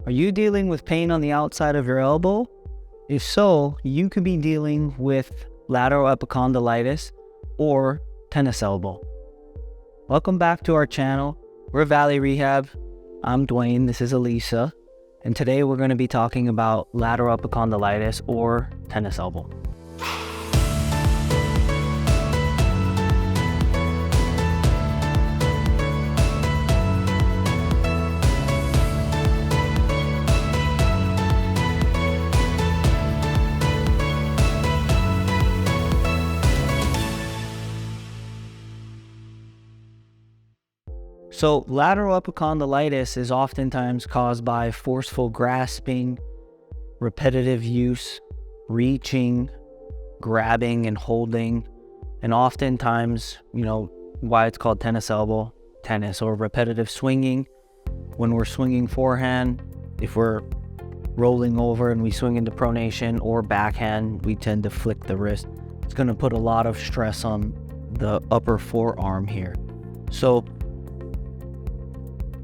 Are you dealing with pain on the outside of your elbow? If so, you could be dealing with lateral epicondylitis or tennis elbow. Welcome back to our channel. We're Valley Rehab. I'm Duane, this is Elisa, and today we're going to be talking about lateral epicondylitis or tennis elbow. So lateral epicondylitis is oftentimes caused by forceful grasping, repetitive use, reaching, grabbing and holding, and oftentimes, why it's called tennis elbow, tennis, or repetitive swinging. When we're swinging forehand, if we're rolling over and we swing into pronation, or backhand, we tend to flick the wrist. It's going to put a lot of stress on the upper forearm here. So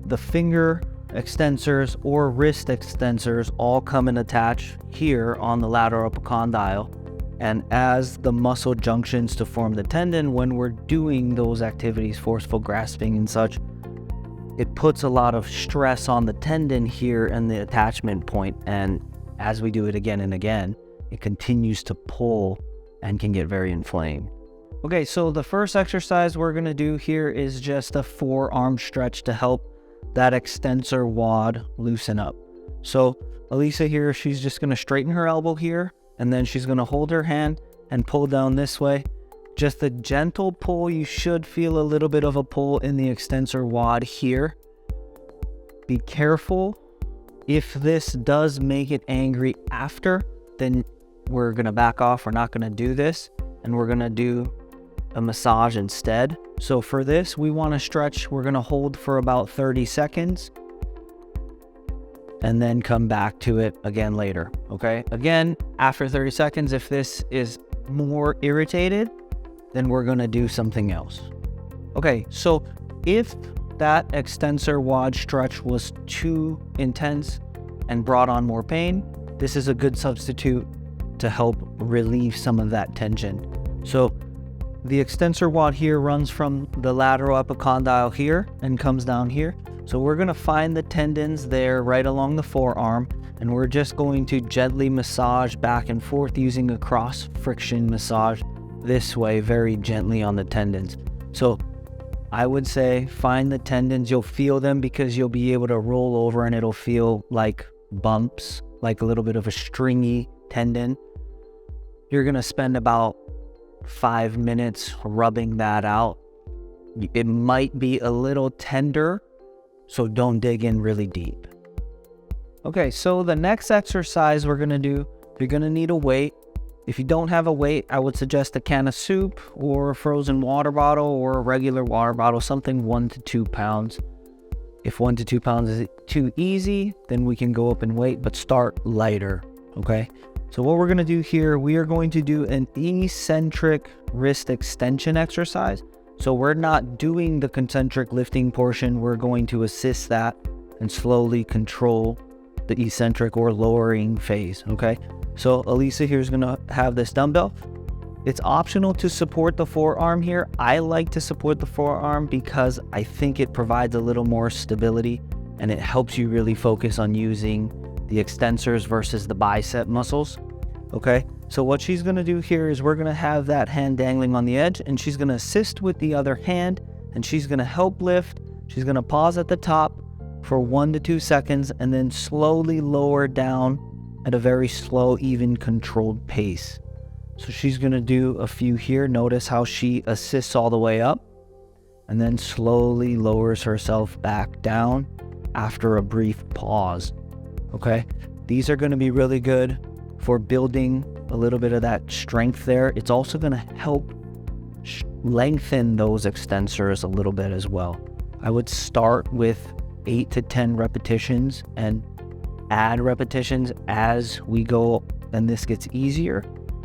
the finger extensors or wrist extensors all come and attach here on the lateral epicondyle, and as the muscle junctions to form the tendon, when we're doing those activities, forceful grasping and such, it puts a lot of stress on the tendon here and the attachment point, and as we do it again and again, it continues to pull and can get very inflamed. Okay, so the first exercise we're going to do here is just a forearm stretch to help that extensor wad loosen up. So Elisa here, she's just going to straighten her elbow here, and then she's going to hold her hand and pull down this way. Just a gentle pull. You should feel a little bit of a pull in the extensor wad here. Be careful. If this does make it angry after, then we're going to back off. We're not going to do this, and we're going to do a massage instead. So for this, we want to stretch. We're going to hold for about 30 seconds and then come back to it again later. Okay, again, after 30 seconds, if this is more irritated, then we're going to do something else. Okay, so if that extensor wad stretch was too intense and brought on more pain, this is a good substitute to help relieve some of that tension. So the extensor wad here runs from the lateral epicondyle here and comes down here. So we're going to find the tendons there right along the forearm, and we're just going to gently massage back and forth using a cross friction massage this way, very gently on the tendons. So I would say find the tendons. You'll feel them because you'll be able to roll over and it'll feel like bumps, like a little bit of a stringy tendon. You're going to spend about 5 minutes rubbing that out. It might be a little tender, so don't dig in really deep. Okay, so the next exercise we're going to do, you're going to need a weight. If you don't have a weight, I would suggest a can of soup or a frozen water bottle or a regular water bottle, something 1 to 2 pounds. If 1 to 2 pounds is too easy, then we can go up in weight, but start lighter, okay? So what we're going to do here, we are going to do an eccentric wrist extension exercise. So we're not doing the concentric lifting portion. We're going to assist that and slowly control the eccentric or lowering phase, okay? So Elisa here is going to have this dumbbell. It's optional to support the forearm here. I like to support the forearm because I think it provides a little more stability and it helps you really focus on using the extensors versus the bicep muscles. Okay, so what she's going to do here is we're going to have that hand dangling on the edge, and she's going to assist with the other hand, and she's going to help lift. She's going to pause at the top for 1 to 2 seconds and then slowly lower down at a very slow, even controlled pace. So she's going to do a few here. Notice how she assists all the way up and then slowly lowers herself back down after a brief pause. Okay, these are going to be really good for building a little bit of that strength there. It's also going to help lengthen those extensors a little bit as well. I would start with 8 to 10 repetitions and add repetitions as we go, and this gets easier.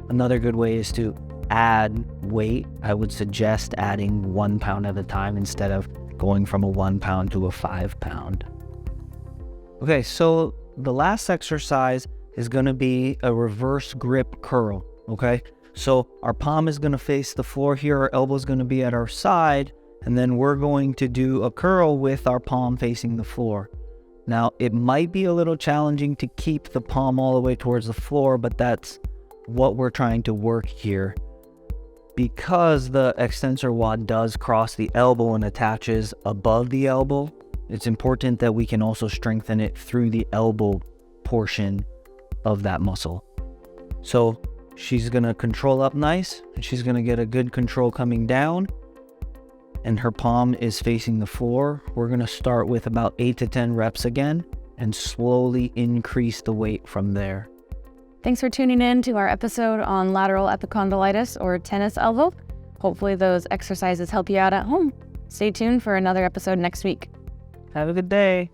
Another good way is to add weight. I would suggest adding 1 pound at a time instead of going from a 1 pound to a 5 pound. Okay, so the last exercise is going to be a reverse grip curl, okay? So our palm is going to face the floor here, our elbow is going to be at our side, and then we're going to do a curl with our palm facing the floor. Now, it might be a little challenging to keep the palm all the way towards the floor, but that's what we're trying to work here. Because the extensor wad does cross the elbow and attaches above the elbow, it's important that we can also strengthen it through the elbow portion of that muscle. So she's gonna control up nice, and she's gonna get a good control coming down, and her palm is facing the floor. We're gonna start with about 8 to 10 reps again, and slowly increase the weight from there. Thanks for tuning in to our episode on lateral epicondylitis, or tennis elbow. Hopefully those exercises help you out at home. Stay tuned for another episode next week. Have a good day.